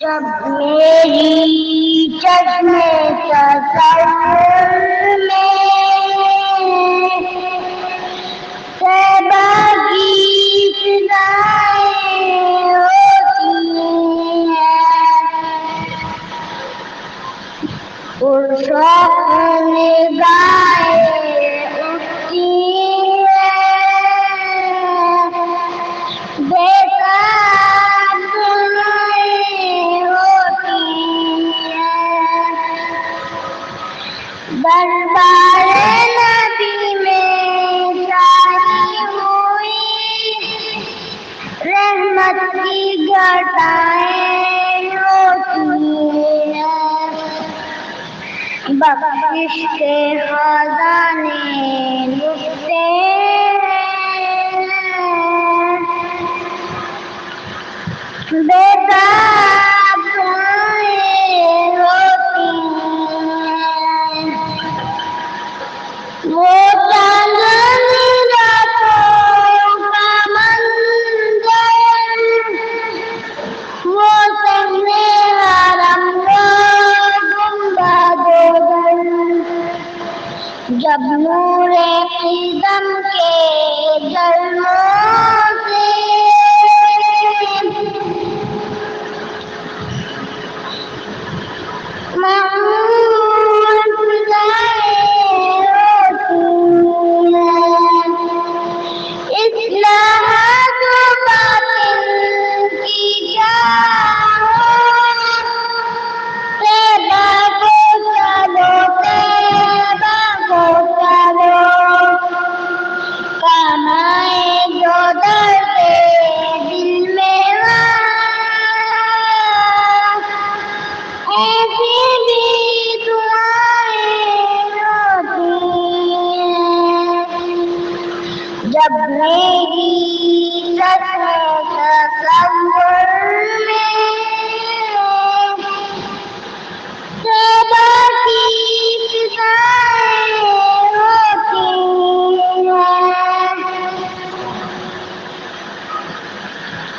جب میری چشم تصور میں صحبا کی فضائیں ہوتی ہیں، پرشوق نگاہیں اٹھتی ہیں، بےتاب دعائیں ہوتی ہیں، دربار نبی میں جاری ہوئی رحمت کی گھٹائیں ہوتی ہیں، بخشش کے خزانے لٹتے ہیں، بےتاب دعائیں ہوتی ہیں، وہ چاندنی راتوں کا منظر، وہ صحن حرم و گنبد در، جب نور قدم کے جلووں سے معمور فضائیں ہوتی ہیں، اصلاحات و باطن کی کیا ہو، طیبہ کو چلو طیبہ کو چلو، کام آئے جو درد دل میں ایسی بھی دعائیں ہوتی ہیں، جب میری